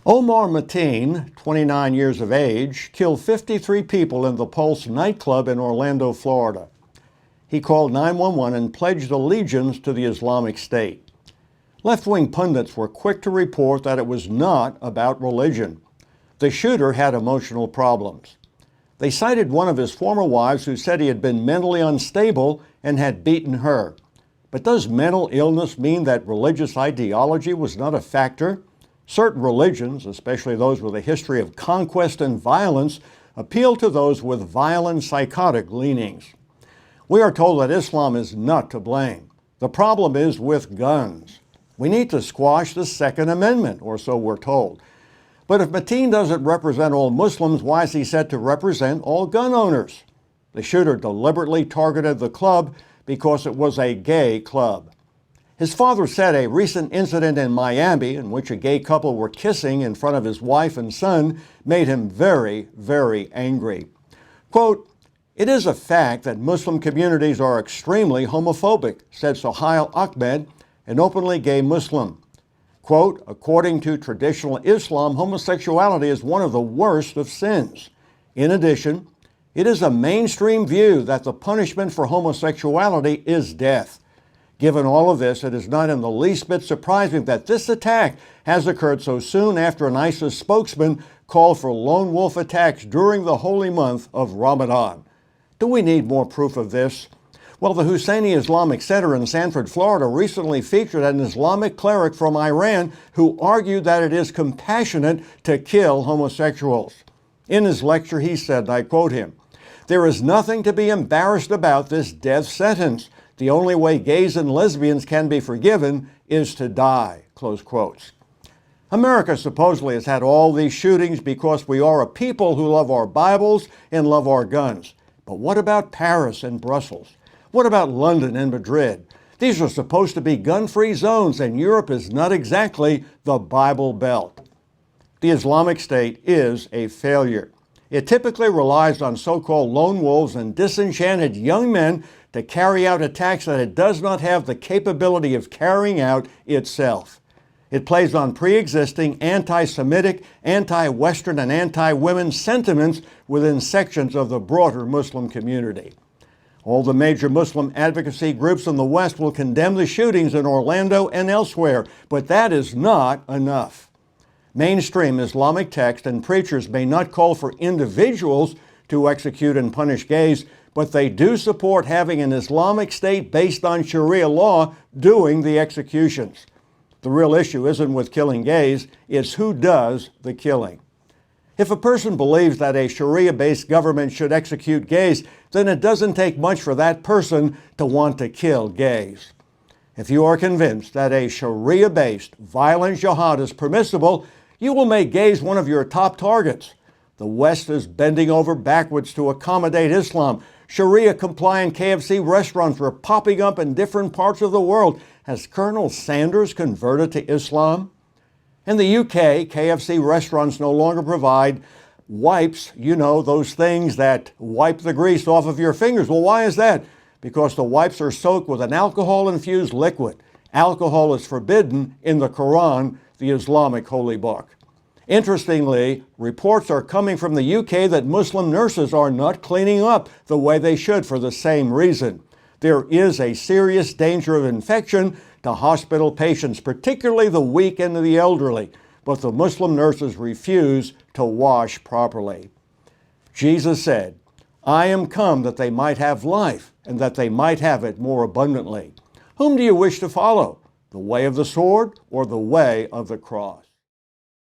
Omar Mateen, 29 years of age, killed 53 people in the Pulse nightclub in Orlando, Florida. He called 911 and pledged allegiance to the Islamic State. Left-wing pundits were quick to report that it was not about religion. The shooter had emotional problems. They cited one of his former wives who said he had been mentally unstable and had beaten her. But does mental illness mean that religious ideology was not a factor? Certain religions, especially those with a history of conquest and violence, appeal to those with violent psychotic leanings. We are told that Islam is not to blame. The problem is with guns. We need to squash the Second Amendment, or so we're told. But if Mateen doesn't represent all Muslims, why is he said to represent all gun owners? The shooter deliberately targeted the club because it was a gay club. His father said a recent incident in Miami in which a gay couple were kissing in front of his wife and son made him very, very angry. Quote, "It is a fact that Muslim communities are extremely homophobic," said Sohail Ahmed, an openly gay Muslim. Quote, "According to traditional Islam, homosexuality is one of the worst of sins. In addition, it is a mainstream view that the punishment for homosexuality is death. Given all of this, it is not in the least bit surprising that this attack has occurred so soon after an ISIS spokesman called for lone wolf attacks during the holy month of Ramadan. Do we need more proof of this? Well, the Husseini Islamic Center in Sanford, Florida recently featured an Islamic cleric from Iran who argued that it is compassionate to kill homosexuals. In his lecture, he said, and I quote him, "There is nothing to be embarrassed about this death sentence. The only way gays and lesbians can be forgiven is to die," close quotes. America supposedly has had all these shootings because we are a people who love our Bibles and love our guns. But what about Paris and Brussels? What about London and Madrid? These are supposed to be gun-free zones, and Europe is not exactly the Bible Belt. The Islamic State is a failure. It typically relies on so-called lone wolves and disenchanted young men to carry out attacks that it does not have the capability of carrying out itself. It plays on pre-existing anti-Semitic, anti-Western, and anti-women sentiments within sections of the broader Muslim community. All the major Muslim advocacy groups in the West will condemn the shootings in Orlando and elsewhere, but that is not enough. Mainstream Islamic texts and preachers may not call for individuals to execute and punish gays, but they do support having an Islamic State based on Sharia law doing the executions. The real issue isn't with killing gays, it's who does the killing. If a person believes that a Sharia-based government should execute gays, then it doesn't take much for that person to want to kill gays. If you are convinced that a Sharia-based violent jihad is permissible, you will make gays one of your top targets. The West is bending over backwards to accommodate Islam. Sharia-compliant KFC restaurants are popping up in different parts of the world. Has Colonel Sanders converted to Islam? In the UK, KFC restaurants no longer provide wipes, those things that wipe the grease off of your fingers. Well, why is that? Because the wipes are soaked with an alcohol-infused liquid. Alcohol is forbidden in the Quran, the Islamic holy book. Interestingly, reports are coming from the UK that Muslim nurses are not cleaning up the way they should for the same reason. There is a serious danger of infection to hospital patients, particularly the weak and the elderly, but the Muslim nurses refuse to wash properly. Jesus said, "I am come that they might have life and that they might have it more abundantly." Whom do you wish to follow? The way of the sword or the way of the cross?